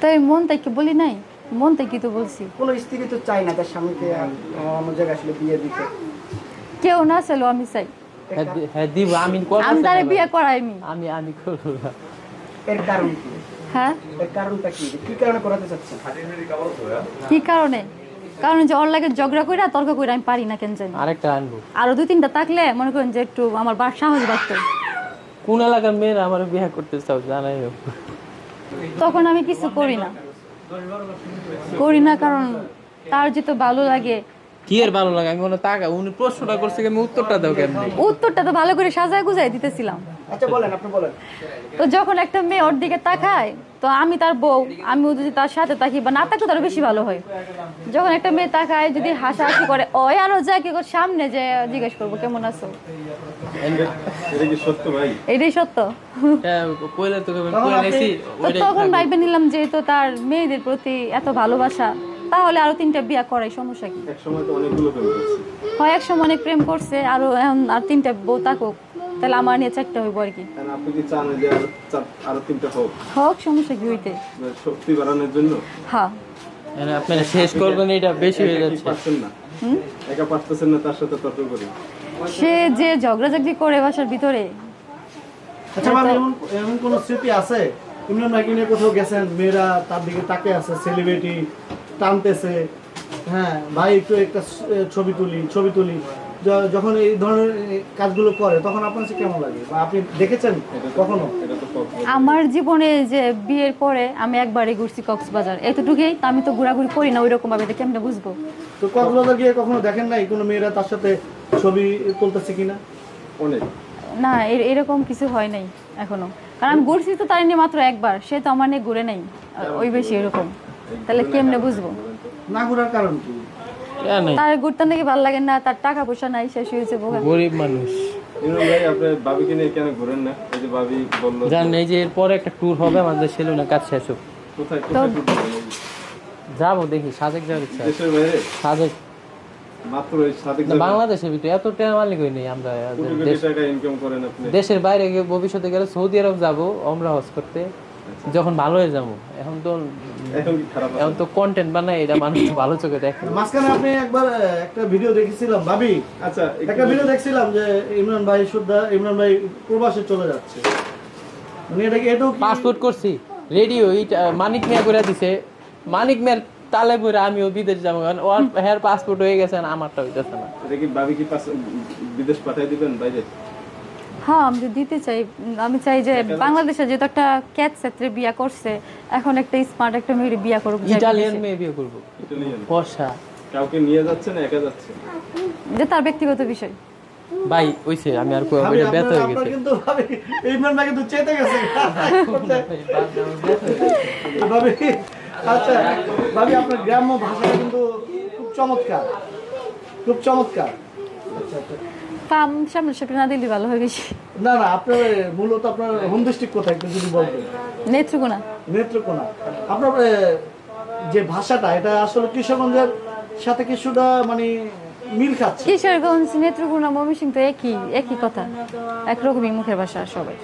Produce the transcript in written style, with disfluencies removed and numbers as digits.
তাই মন থেকে বলি নাই, মন থেকে তো বলছি। কোনো স্ত্রী তো চাই না তার স্বামীকে অন্য জায়গায় আসলে বিয়ে দিতে। কেউ না চাইলেও আমি চাই। হ্যাঁ দিব, আমি তারে বিয়ে করাইনি। আমি করব না। এর কারণ কি? হ্যাঁ, এর কারণটা কি? কি কারণে করাতে চাচ্ছেন? কি কারণে? কারণ যে ওর লাগে ঝগড়া কইরা তর্ক কইরা আমি পারি না কেন জানি। আরেকটা আনবো। আরো 2-3টা থাকলে মনে করেন যে একটু আমার সাহস বাড়তো। কোন এলাকার মেয়েরা আমার বিয়ে করতে চাও জানাই হোক। তখন আমি কিছু করি না কারণ তার যেহেতু ভালো লাগে। কি এর ভালো লাগে? আমি মনে টাকা উনি প্রশ্নটা করছে, আমি উত্তরটা দাও কেমনে? উত্তরটা তো ভালো করে সাজায় গুজাই দিতেছিলাম। আচ্ছা বলেন, আপনি বলেন। তো যখন একটা মেয়ে ওর দিকে তাকায়, তো আমি তার বউ, আমি যদি তার সাথে তাকি বা না তাকে তার বেশি ভালো হয়। যখন একটা মেয়ে তাকায় যদি হাসাহাসি করে, ওই আরো যায় কি করে সামনে যে জিজ্ঞেস করবো কেমন আছো। এটা কি সত্য ভাই? এটাই সত্য। কইলে তো কইলেছি তো তখন ভাইবে নিলাম যে তো তার মেয়েদের প্রতি এত ভালোবাসা, তাহলে আরো 3টা বিয়ে করাই সমস্যা কি? এক সময় তো অনেকগুলো প্রেম করছে। হয় এক সময় অনেক প্রেম করছে, আরো এখন আর 3টা বউ থাকুক, তাহলে আমার নিয়ে 4টা হইব আর কি। আপনি কি চান যে আরো 3টা হোক, সমস্যা কি হইতে? শক্তি বাড়ানোর জন্য? হ্যাঁ। আপনারা শেষ করবেন, এটা বেশি হয়ে যাচ্ছে। পারছেন না, একা পারতেছেন না, তার সাথে তর্ক করে। সে যে ঝগড়াঝাগড়ি করে বাসার ভিতরে। আচ্ছা ভাই, এমন কোন স্মৃতি আছে ইমরান ভাইকে নিয়ে কোথাও গেছেন, মেয়েরা তার দিকে তাকে আছে, সেলিব্রিটি টানতেছে, হ্যাঁ ভাই একটু একটা ছবি তুলি, যখন এই ধরনের কাজগুলো করে তখন আপনার কাছে কেমন লাগে বা আপনি দেখেছেন কখনো? আমার জীবনে যে বিয়ের পরে আমি একবারই ঘুরছি কক্সবাজার, এতটুকুই। আমি তো ঘোরাঘুরি করি না ওইরকম ভাবে, এটা কেমনে বুঝবো? তো কক্সবাজার গিয়ে কখনো দেখেন নাই কোনো মেয়েরা তার সাথে ছবি তুলতেছে কিনা? অনেক না, এরকম কিছু হয় নাই এখনো। কারণ আমি ঘুরছি তো তার নিয়ে মাত্র একবার, সে তো আমার নিয়ে ঘুরে নাই ওই বেশি এরকম। তাহলে কেমনে বুঝবো? না ঘোরার কারণ কি? তার ঘুরতে নাকি ভালো লাগে না, তার টাকা পয়সা নাই, শেষ হয়েছে, গরিব মানুষ। ইমরান ভাই, আপনি ভাবিকে নিয়ে কেন ঘুরেন না? এই যে ভাবি বললো জানেন এই যে এরপরে একটা ট্যুর হবে আমাদের সেলুনে, কাজ শেষ হোক। কোথায় যাবো, দেখি সাজেক যাওয়ার ইচ্ছা। দেশের বাইরে? সাজেক মাত্র সাজেক? বাংলাদেশের ভিতরে এত টাকা মালিক হই নাই আমরা। টাকা ইনকাম করেন আপনি? দেশের বাইরে গিয়ে ভবিষ্যতে গেলে সৌদি আরব যাবো আমরা হজ করতে, যখন ভালো হয়ে যাবো। এখন তো কন্টেন্ট বানাই, এটা মানুষ ভালো চোখে দেখে। মাঝখানে আপনি একবার একটা ভিডিও দেখেছিলাম ভাবি, আচ্ছা একটা ভিডিও দেখছিলাম যে ইমরান ভাই প্রবাসে চলে যাচ্ছে, মানে এটা কি পাসপোর্ট করছি রেডি, মানিক মিয়া করে দিছে। মানিক মিয়ার তালে পরে আমিও বিদেশ যাবো, ওর হেয়ার পাসপোর্ট হয়ে গেছে, আমারটা হইতেছে না। এটা কি ভাবি কি বিদেশ পাঠিয়ে দিবেন বাইরে? হ্যাঁ, আমি দিতে চাই। আমি চাই যে বাংলাদেশে যেহেতু একটা ক্যাট ক্ষেত্রে বিয়ে করছে, এখন একটা স্মার্ট একটা মেয়ে বিয়ে করব, ইটালিয়ান মেয়ে বিয়ে করব। ফর্সা কাউকে নিয়ে যাচ্ছে না একা যাচ্ছে? যে তার ব্যক্তিগত বিষয়। ভাই ওইছে, আমি আর কইটা ব্যথা হয়ে গেছে। কিন্তু ভাবি ইমরান ভাই কিন্তু চেতে গেছে ভাবি। আচ্ছা ভাবি, আপনার গ্রাম্য ভাষাটা কিন্তু খুব চমৎকার। আচ্ছা আচ্ছা, কাম সামনে সামনে না দিলে ভালো হয় বেশি। না আপনার মূলত আপনার হোম ডিস্ট্রিক্ট কোথায় একটু যদি বলতেন? নেত্রকোনা। আপনার যে ভাষাটা, এটা আসলে কিশোরগঞ্জের সাথে কিছুটা মানে মিল খাচ্ছে। কিশোরগঞ্জ, নেত্রকোনা, ময়মনসিংহ তো একই কথা, একরকমই মুখের ভাষা সবাই।